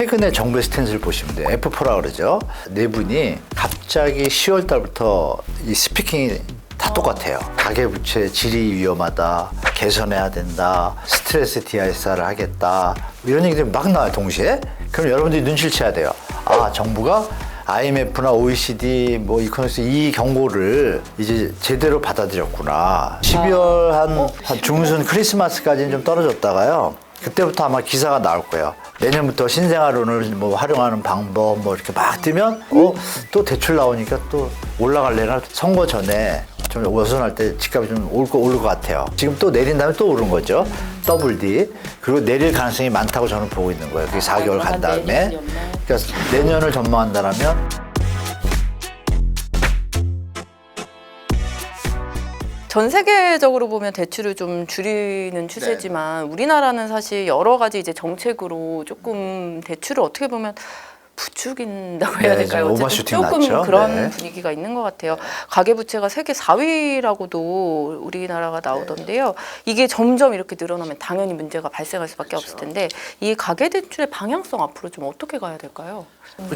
최근에 정부의 스탠스를 보시면 돼요. F4라고 그러죠. 네 분이 갑자기 10월 달부터 이 스피킹이 다 똑같아요. 가계부채 질이 위험하다, 개선해야 된다, 스트레스 DSR을 하겠다, 이런 얘기들이 막 나와요, 동시에. 그럼 여러분들이 눈치를 채야 돼요. 아, 정부가 IMF나 OECD, 뭐 이코노미스트 이 경고를 이제 제대로 받아들였구나. 12월 한 중순 크리스마스까지는 좀 떨어졌다가요. 그때부터 아마 기사가 나올 거예요. 내년부터 신생아론을 뭐 활용하는 방법 뭐 이렇게 막 뜨면 또 대출 나오니까 또 올라갈래나. 선거 전에 좀 어선할 때 집값이 좀 오를 것 같아요. 지금 또 내린 다음에 또 오른 거죠. 더블 D. 그리고 내릴 가능성이 많다고 저는 보고 있는 거예요. 그게 4개월 간 다음에. 그러니까 내년을 전망한다면 전 세계적으로 보면 대출을 좀 줄이는 추세지만 우리나라는 사실 여러 가지 이제 정책으로 조금 대출을 어떻게 보면 부추긴다고 해야 될까요? 좀 어쨌든 오버슈팅 조금 났죠. 그런 분위기가 있는 것 같아요. 가계부채가 세계 4위라고도 우리나라가 나오던데요. 이게 점점 이렇게 늘어나면 당연히 문제가 발생할 수밖에 없을 텐데 이 가계대출의 방향성 앞으로 좀 어떻게 가야 될까요?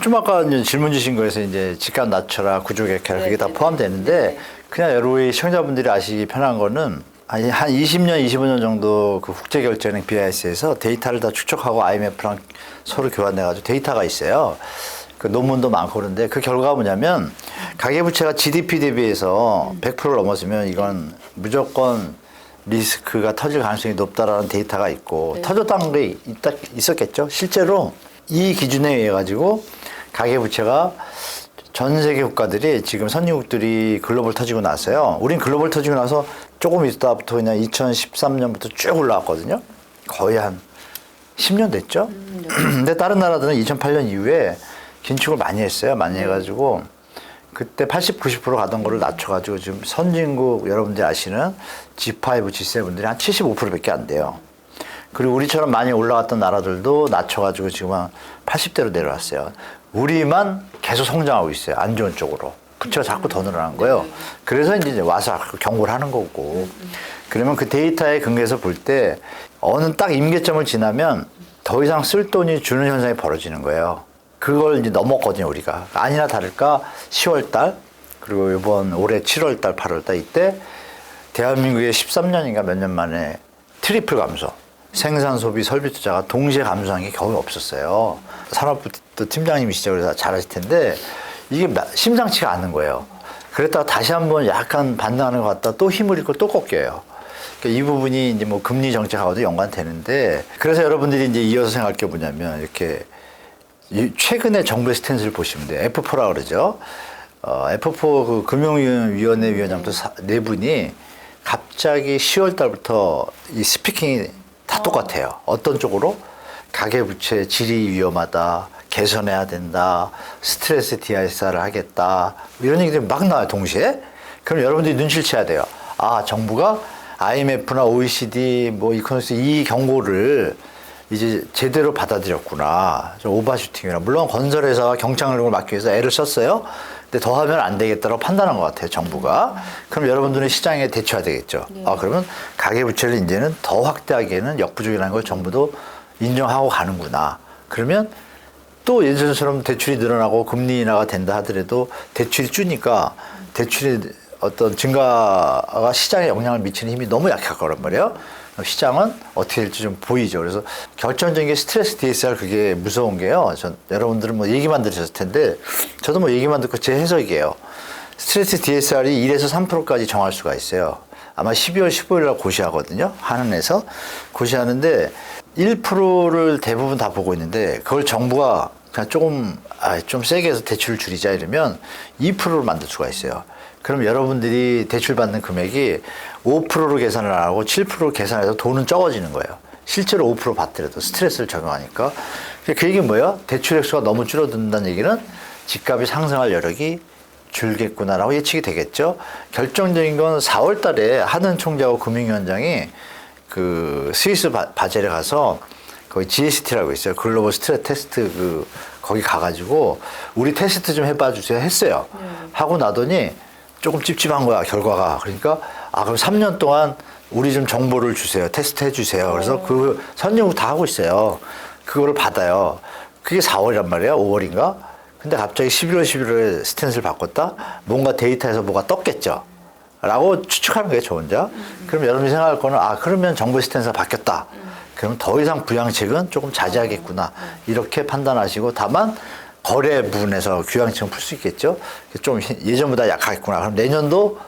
좀 아까 이제 질문 주신 거에서 이제 집값 낮춰라, 구조개혁해라 그게 다 포함되는데 그냥 여러분이 시청자분들이 아시기 편한 거는 한 20년, 25년 정도 그 국제결제은행 BIS에서 데이터를 다 축적하고 IMF랑 서로 교환해가지고 데이터가 있어요. 그 논문도 많고 그런데 그 결과가 뭐냐면 가계부채가 GDP 대비해서 100%를 넘어서면 이건 무조건 리스크가 터질 가능성이 높다라는 데이터가 있고 터졌다는 게 있었겠죠. 실제로 이 기준에 의해 가지고 가계부채가 전 세계 국가들이 지금 선진국들이 글로벌 터지고 나서요. 우린 글로벌 터지고 나서 조금 있다부터 그냥 2013년부터 쭉 올라왔거든요. 거의 한 10년 됐죠. 근데 다른 나라들은 2008년 이후에 긴축을 많이 했어요. 많이 해가지고 그때 80, 90% 가던 거를 낮춰가지고 지금 선진국 여러분들이 아시는 G5, G7들이 한 75%밖에 안 돼요. 그리고 우리처럼 많이 올라갔던 나라들도 낮춰가지고 지금 한 80대로 내려왔어요. 우리만 계속 성장하고 있어요. 안 좋은 쪽으로. 부채가 자꾸 더 늘어난 거예요. 그래서 이제 와서 경고를 하는 거고. 그러면 그 데이터에 근거해서 볼 때 어느 딱 임계점을 지나면 더 이상 쓸 돈이 주는 현상이 벌어지는 거예요. 그걸 이제 넘었거든요, 우리가. 아니나 다를까 10월 달, 그리고 이번 올해 7월 달, 8월 달 이때 대한민국의 13년인가 몇 년 만에 트리플 감소. 생산, 소비, 설비 투자가 동시에 감소한 게 거의 없었어요. 산업부 팀장님이시죠. 그래서 잘하실 텐데 이게 심상치가 않는 거예요. 그랬다가 다시 한번 약간 반등하는 것 같다 또 힘을 잃고 또 꺾여요. 그러니까 이 부분이 이제 뭐 금리 정책하고도 연관되는데 그래서 여러분들이 이제 이어서 생각할 게 뭐냐면 이렇게 최근에 정부의 스탠스를 보시면 돼요. F4라고 그러죠. F4 그 금융위원회 위원장도 네 분이 갑자기 10월 달부터 이 스피킹이 다 똑같아요. 어떤 쪽으로? 가계부채 질이 위험하다, 개선해야 된다, 스트레스 DSR을 하겠다, 이런 얘기들이 막 나와요, 동시에. 그럼 여러분들이 눈치를 채야 돼요. 아, 정부가 IMF나 OECD, 뭐 이코노미스트 이 경고를 이제 제대로 받아들였구나. 좀 오버슈팅이라. 물론 건설회사와 경착륙을 막기 위해서 애를 썼어요. 근데 더 하면 안 되겠다고 판단한 것 같아요, 정부가. 그럼 여러분들은 시장에 대처해야 되겠죠. 아, 그러면 가계부채를 이제는 더 확대하기에는 역부족이라는 걸 정부도 인정하고 가는구나. 그러면 또 예전처럼 대출이 늘어나고 금리 인하가 된다 하더라도 대출이 주니까 대출이 어떤 증가가 시장에 영향을 미치는 힘이 너무 약할 거란 말이에요. 시장은 어떻게 될지 좀 보이죠. 그래서 결정적인 게 스트레스 DSR 그게 무서운 게요. 여러분들은 뭐 얘기만 들으셨을 텐데 저도 뭐 얘기만 듣고 제 해석이에요. 스트레스 DSR이 1에서 3%까지 정할 수가 있어요. 아마 12월 15일 날 고시하거든요. 한은에서 고시하는데 1%를 대부분 다 보고 있는데 그걸 정부가 그냥 좀 세게 해서 대출을 줄이자 이러면 2%를 만들 수가 있어요. 그럼 여러분들이 대출 받는 금액이 5%로 계산을 안 하고 7%로 계산해서 돈은 적어지는 거예요. 실제로 5% 받더라도 스트레스를 적용하니까. 그 얘기는 뭐예요? 대출 액수가 너무 줄어든다는 얘기는 집값이 상승할 여력이 줄겠구나라고 예측이 되겠죠. 결정적인 건 4월 달에 하는 총재하고 금융위원장이 그 스위스 바젤에 가서 거기 GST라고 있어요. 글로벌 스트레스 테스트 거기 가가지고 우리 테스트 좀 해봐 주세요 했어요. 하고 나더니 조금 찝찝한 거야, 결과가. 그러니까 그럼 3년 동안 우리 좀 정보를 주세요. 테스트 해주세요. 그래서 그 선진국 다 하고 있어요. 그거를 받아요. 그게 4월이란 말이에요. 5월인가? 근데 갑자기 11월, 11월에 스탠스를 바꿨다? 뭔가 데이터에서 뭐가 떴겠죠. 라고 추측하는 거예요, 저 혼자. 그럼 여러분이 생각할 거는, 아, 그러면 정부 스탠스가 바뀌었다. 그럼 더 이상 부양책은 조금 자제하겠구나. 이렇게 판단하시고, 다만, 거래 부분에서 규양책은 풀 수 있겠죠. 좀 예전보다 약하겠구나. 그럼 내년도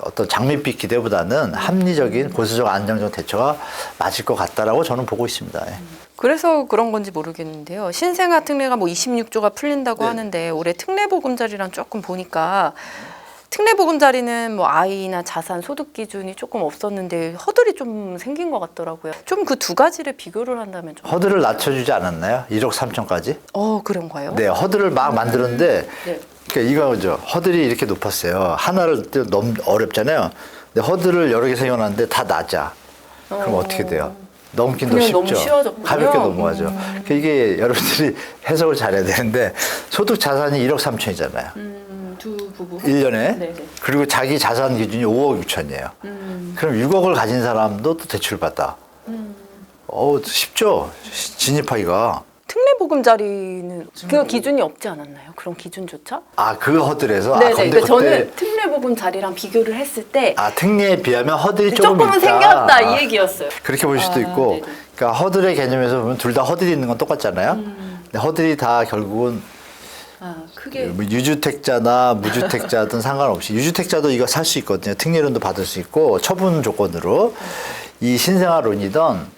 어떤 장밋빛 기대보다는 합리적인 고수적 안정적 대처가 맞을 것 같다라고 저는 보고 있습니다. 예. 그래서 그런 건지 모르겠는데요. 신생아 특례가 뭐 26조가 풀린다고 네. 하는데 올해 특례 보금자리랑 조금 보니까 특례 보금자리는 뭐 아이나 자산 소득 기준이 조금 없었는데 허들이 좀 생긴 것 같더라고요. 좀 그 두 가지를 비교를 한다면 좀 허들을 낮춰주지 않았나요? 1억 3천까지? 그런가요? 네, 허들을 막 만들었는데 네. 그러니까 이거죠. 허들이 이렇게 높았어요. 하나를 너무 어렵잖아요. 근데 허들을 여러 개 세워놨는데 다 낮아. 그럼 어떻게 돼요? 넘긴 더 그냥 쉽죠. 너무 쉬워졌군요. 가볍게 넘어가죠. 그러니까 이게 여러분들이 해석을 잘해야 되는데 소득 자산이 1억 3천이잖아요. 두 부부. 1년에. 네네. 그리고 자기 자산 기준이 5억 6천이에요. 그럼 6억을 가진 사람도 또 대출 받아. 쉽죠? 진입하기가. 특례 보금자리는 그 기준이 없지 않았나요? 그런 기준조차? 아, 그 허들에서? 네네. 아, 근데 그러니까 그때 저는 특례 보금자리랑 비교를 했을 때 아, 특례에 비하면 허들이 조금 조금은 있다. 생겼다 아, 이 얘기였어요. 그렇게 볼 수도 있고, 네네. 그러니까 허들의 개념에서 보면 둘 다 허들이 있는 건 똑같잖아요. 근데 허들이 다 결국은 크게 뭐 유주택자나 무주택자든 상관없이 유주택자도 이거 살 수 있거든요. 특례론도 받을 수 있고 처분 조건으로 이 신생아론이던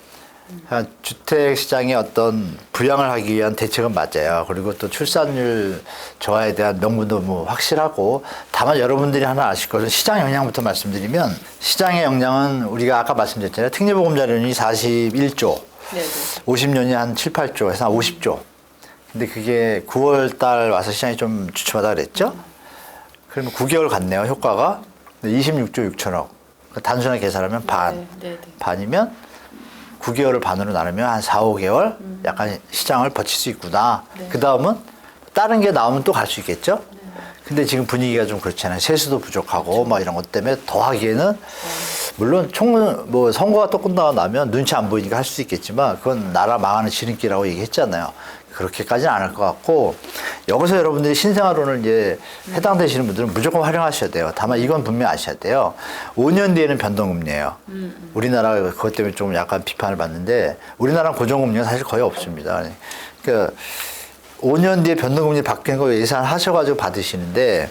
주택 시장의 어떤 부양을 하기 위한 대책은 맞아요. 그리고 또 출산율 저하에 대한 명분도 뭐 확실하고, 다만 여러분들이 하나 아실 것은 시장 영향부터 말씀드리면, 시장의 영향은 우리가 아까 말씀드렸잖아요. 특례보금자료는 41조, 네네. 50년이 한 7, 8조 해서 한 50조. 근데 그게 9월 달 와서 시장이 좀 주춤하다 그랬죠? 그러면 9개월 갔네요, 효과가. 26조 6천억. 단순하게 계산하면 반. 네네. 반이면 9개월을 반으로 나누면 한 4, 5개월 약간 시장을 버틸 수 있구나. 네. 그 다음은 다른 게 나오면 또 갈 수 있겠죠? 근데 지금 분위기가 좀 그렇잖아요. 세수도 부족하고 막 이런 것 때문에 더 하기에는 물론 선거가 또 끝나고 나면 눈치 안 보이니까 할 수 있겠지만 그건 나라 망하는 지름길이라고 얘기했잖아요. 그렇게까지는 안 할 것 같고, 여기서 여러분들이 신생아론을 이제 해당되시는 분들은 무조건 활용하셔야 돼요. 다만 이건 분명히 아셔야 돼요. 5년 뒤에는 변동금리예요. 우리나라가 그것 때문에 좀 약간 비판을 받는데, 우리나라는 고정금리가 사실 거의 없습니다. 그러니까 5년 뒤에 변동금리 바뀌는 거 예상하셔가지고 받으시는데,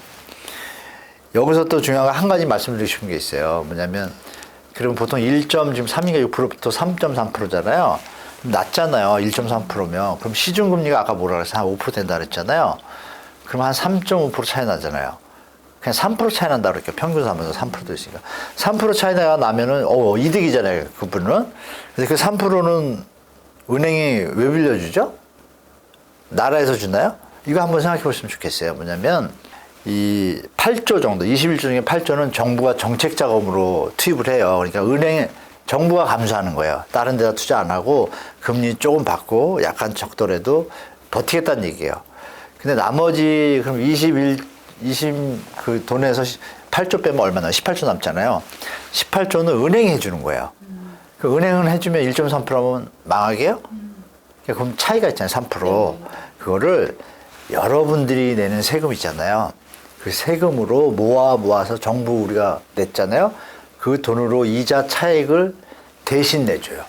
여기서 또 중요한 거 한 가지 말씀드리고 싶은 게 있어요. 뭐냐면, 그러면 보통 1.3인가 6%부터 3.3%잖아요. 낮잖아요. 1.3%면. 그럼 시중금리가 아까 뭐라 그랬어요? 한 5% 된다 그랬잖아요. 그럼 한 3.5% 차이 나잖아요. 그냥 3% 차이 난다 그럴게요. 평균 삼아서 3%도 있으니까. 3% 차이가 나면은, 이득이잖아요. 그분은. 그래서 그 3%는 은행이 왜 빌려주죠? 나라에서 주나요? 이거 한번 생각해 보시면 좋겠어요. 뭐냐면, 이 8조 정도, 21조 중에 8조는 정부가 정책 자금으로 투입을 해요. 그러니까 정부가 감수하는 거예요. 다른 데다 투자 안 하고 금리 조금 받고 약간 적더라도 버티겠다는 얘기예요. 근데 나머지 그럼 20 그 돈에서 8조 빼면 얼마나? 18조 남잖아요. 18조는 은행이 해주는 거예요. 그 은행은 해주면 1.3%면 망하게요? 그럼 차이가 있잖아요. 3%. 그거를 여러분들이 내는 세금 있잖아요. 그 세금으로 모아서 정부 우리가 냈잖아요. 그 돈으로 이자 차익을 대신 내줘요.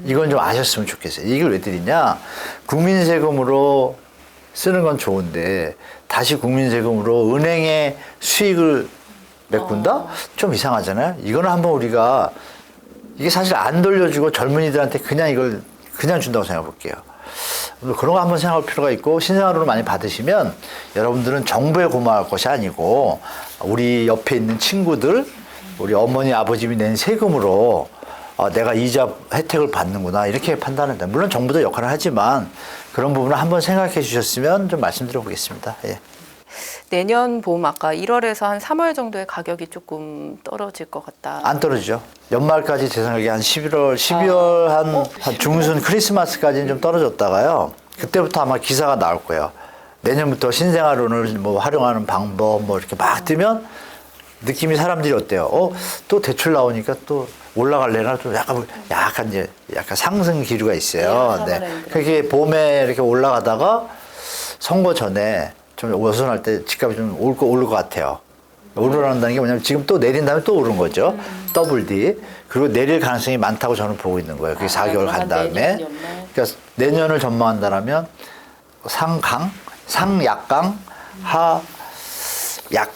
이건 좀 아셨으면 좋겠어요. 이걸 왜 드리냐? 국민 세금으로 쓰는 건 좋은데 다시 국민 세금으로 은행의 수익을 메꾼다? 좀 이상하잖아요. 이거는 한번 우리가, 이게 사실 안 돌려주고 젊은이들한테 그냥 이걸 그냥 준다고 생각해 볼게요. 그런 거 한번 생각할 필요가 있고, 신생아론을 많이 받으시면 여러분들은 정부에 고마울 것이 아니고 우리 옆에 있는 친구들, 우리 어머니 아버님이 낸 세금으로 내가 이자 혜택을 받는구나 이렇게 판단한다. 물론 정부도 역할을 하지만 그런 부분을 한번 생각해 주셨으면 좀 말씀드려 보겠습니다. 예. 내년 봄 아까 1월에서 한 3월 정도의 가격이 조금 떨어질 것 같다. 안 떨어지죠. 연말까지 제 생각에 한 12월 한 중순 크리스마스까지는 좀 떨어졌다가요. 그때부터 아마 기사가 나올 거예요. 내년부터 신생아론을 뭐 활용하는 방법 뭐 이렇게 막 뜨면 느낌이 사람들이 어때요? 또 대출 나오니까 또 올라갈래나 좀 약간 이제 약간 상승 기류가 있어요. 네, 네. 그게 봄에 이렇게 올라가다가 선거 전에 좀 어수선할 때 집값이 좀 올 것 같아요. 오르란다는 게 뭐냐면 지금 또 내린 다음에 또 오른 거죠. 더블 D. 그리고 내릴 가능성이 많다고 저는 보고 있는 거예요. 그게 4개월 간 다음에. 그러니까 내년을 전망한다면 상강, 상약강, 하약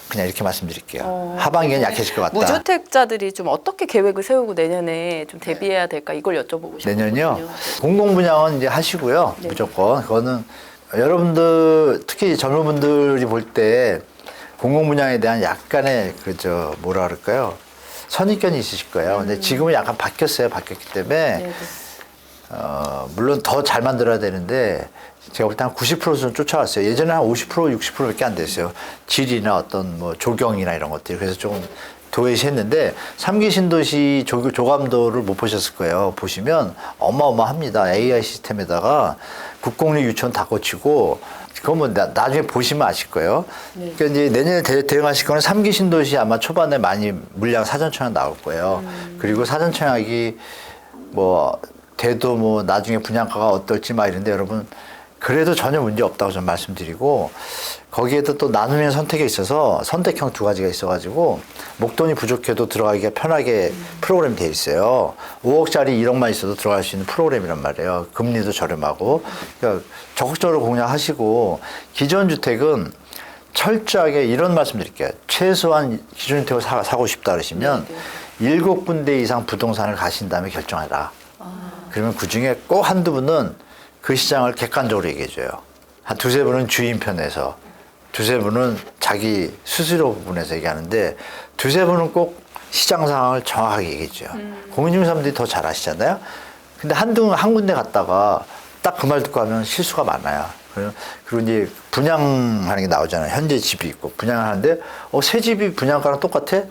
그냥 이렇게 말씀드릴게요. 하반기엔 약해질 것 같다. 무주택자들이 좀 어떻게 계획을 세우고 내년에 좀 대비해야 될까 이걸 여쭤보고 싶거든요. 내년요. 공공분양은 이제 하시고요. 네. 무조건. 그거는 여러분들 특히 젊은 분들이 볼 때 공공분양에 대한 약간의 뭐라 그럴까요? 선입견이 있으실 거예요. 근데 지금은 약간 바뀌었어요. 바뀌었기 때문에 네. 물론 더 잘 만들어야 되는데 제가 볼 때 한 90% 수준 쫓아왔어요. 예전에 한 50%, 60%밖에 안 됐어요. 질이나 어떤 뭐 조경이나 이런 것들이. 그래서 조금 도외시했는데 3기 신도시 조감도를 못 보셨을 거예요. 보시면 어마어마합니다. AI 시스템에다가 국공립 유치원 다 고치고 그건 뭐 나중에 보시면 아실 거예요. 네. 그러니까 이제 내년에 대응하실 거는 3기 신도시 아마 초반에 많이 물량 사전청약 나올 거예요. 그리고 사전청약이 뭐 돼도 뭐 나중에 분양가가 어떨지 막 이런데 여러분 그래도 전혀 문제 없다고 좀 말씀드리고 거기에도 또 나누면 선택에 있어서 선택형 2가지가 있어가지고 목돈이 부족해도 들어가기가 편하게 프로그램이 돼 있어요. 5억짜리 1억만 있어도 들어갈 수 있는 프로그램이란 말이에요. 금리도 저렴하고 그러니까 적극적으로 공략하시고 기존 주택은 철저하게 이런 말씀 드릴게요. 최소한 기존 주택을 사고 싶다 그러시면 7군데 이상 부동산을 가신 다음에 결정해라. 그러면 그중에 꼭 한두 분은 그 시장을 객관적으로 얘기해줘요. 한 두세 분은 주인 편에서, 두세 분은 자기 수수료 부분에서 얘기하는데, 두세 분은 꼭 시장 상황을 정확하게 얘기해줘요. 공인중개사분들이 더 잘 아시잖아요. 근데 한 군데 갔다가 딱 그 말 듣고 하면 실수가 많아요. 그리고 이제 분양하는 게 나오잖아요. 현재 집이 있고 분양하는데, 새 집이 분양가랑 똑같아?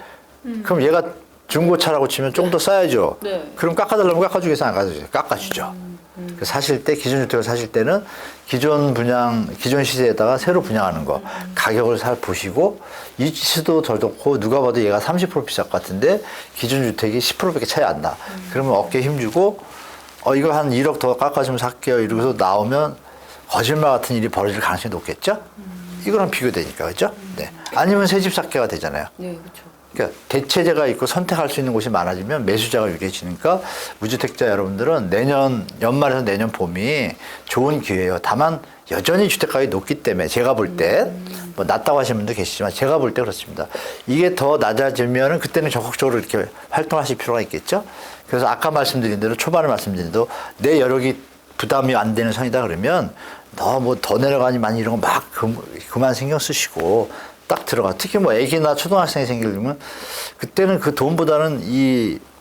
그럼 얘가 중고차라고 치면 좀 더 싸야죠. 네. 그럼 깎아달라면 깎아주겠어, 안 깎아주겠어? 깎아주죠. 사실 때, 기존 주택을 사실 때는 기존 시세에다가 새로 분양하는 거, 가격을 잘 보시고, 이치도 덜 좋고, 누가 봐도 얘가 30% 비쌀 것 같은데, 기존 주택이 10%밖에 차이 안 나. 그러면 어깨 힘주고, 이거 한 1억 더 깎아주면 살게요. 이러고서 나오면 거짓말 같은 일이 벌어질 가능성이 높겠죠? 이거랑 비교되니까, 그죠? 네. 아니면 새 집 삭개가 되잖아요. 네, 그렇죠. 그러니까 대체제가 있고 선택할 수 있는 곳이 많아지면 매수자가 유리해지니까 무주택자 여러분들은 내년 연말에서 내년 봄이 좋은 기회예요. 다만 여전히 주택가격이 높기 때문에 제가 볼 때 뭐 낮다고 하시는 분도 계시지만 제가 볼 때 그렇습니다. 이게 더 낮아지면은 그때는 적극적으로 이렇게 활동하실 필요가 있겠죠. 그래서 아까 말씀드린 대로 초반에 말씀드린 대로 내 여력이 부담이 안 되는 선이다 그러면 너 뭐 더 내려가니 많이 이런 거 막 그만 신경 쓰시고 딱 들어가. 특히 뭐 애기나 초등학생이 생기려면 그때는 그 돈보다는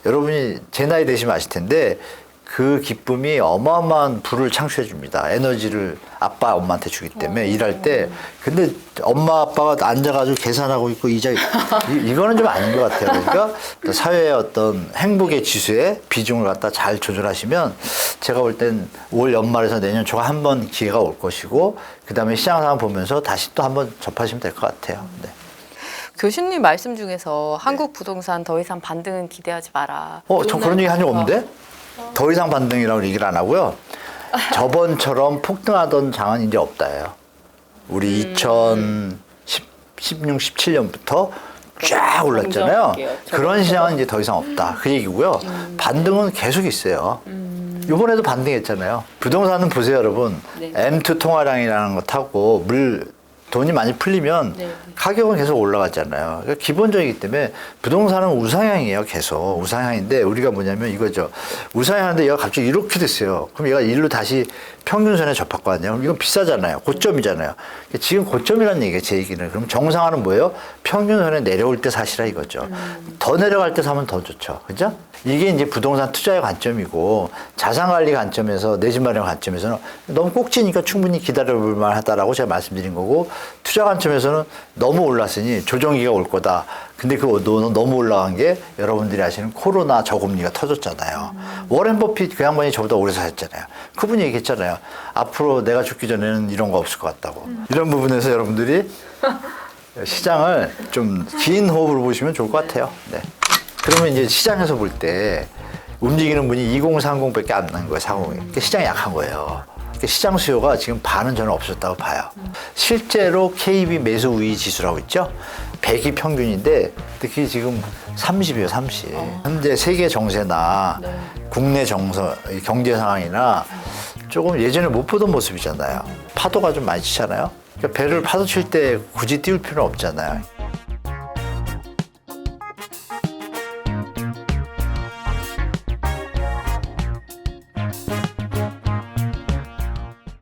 여러분이 제 나이 되시면 아실 텐데 그 기쁨이 어마어마한 부를 창출해 줍니다. 에너지를 아빠, 엄마한테 주기 때문에 일할 때. 근데 엄마, 아빠가 앉아가지고 계산하고 있고 이거는 좀 아닌 것 같아요. 그러니까 사회의 어떤 행복의 지수의 비중을 갖다 잘 조절하시면 제가 볼 땐 올 연말에서 내년 초가 한 번 기회가 올 것이고 그 다음에 시장 상황 보면서 다시 또 한 번 접하시면 될 것 같아요. 네. 교수님 말씀 중에서 한국 부동산 더 이상 반등은 기대하지 마라. 저 그런 얘기 한 적 없는데? 더 이상 반등이라고 얘기를 안 하고요. 저번처럼 폭등하던 장은 이제 없다예요. 우리 2016, 17년부터 쫙 올랐잖아요. 그런 시장은 이제 더 이상 없다. 그 얘기고요. 반등은 계속 있어요. 이번에도 반등했잖아요. 부동산은 보세요, 여러분. 네. M2 통화량이라는 거 타고 돈이 많이 풀리면 네. 가격은 계속 올라가잖아요. 그러니까 기본적이기 때문에 부동산은 우상향이에요. 계속 우상향인데 우리가 뭐냐면 이거죠. 우상향인데 얘가 갑자기 이렇게 됐어요. 그럼 얘가 일로 다시 평균선에 접할 거 아니에요. 이건 비싸잖아요. 고점이잖아요. 지금 고점이라는 얘기예요. 제 얘기는. 그럼 정상화는 뭐예요? 평균선에 내려올 때 사시라 이거죠. 더 내려갈 때 사면 더 좋죠. 그죠? 이게 이제 부동산 투자의 관점이고 자산관리 관점에서 내 집 마련 관점에서는 너무 꼭지니까 충분히 기다려볼 만하다라고 제가 말씀드린 거고 투자 관점에서는 너무 올랐으니 조정기가 올 거다. 근데 그 너무 올라간 게 여러분들이 아시는 코로나 저금리가 터졌잖아요. 워렌 버핏 그 양반이 저보다 오래 사셨잖아요. 그분이 얘기했잖아요. 앞으로 내가 죽기 전에는 이런 거 없을 것 같다고. 이런 부분에서 여러분들이 시장을 좀 긴 호흡으로 보시면 좋을 것 같아요. 네. 그러면 이제 시장에서 볼 때 움직이는 분이 2030밖에 안 난 거예요, 40이. 그러니까 시장이 약한 거예요. 그러니까 시장 수요가 지금 반은 저는 없었다고 봐요. 실제로 KB 매수 우위 지수라고 있죠? 100이 평균인데 특히 지금 30이에요, 30. 현재 세계 정세나 국내 경제 상황이나 조금 예전에 못 보던 모습이잖아요. 파도가 좀 많이 치잖아요. 그러니까 배를 파도 칠 때 굳이 띄울 필요는 없잖아요.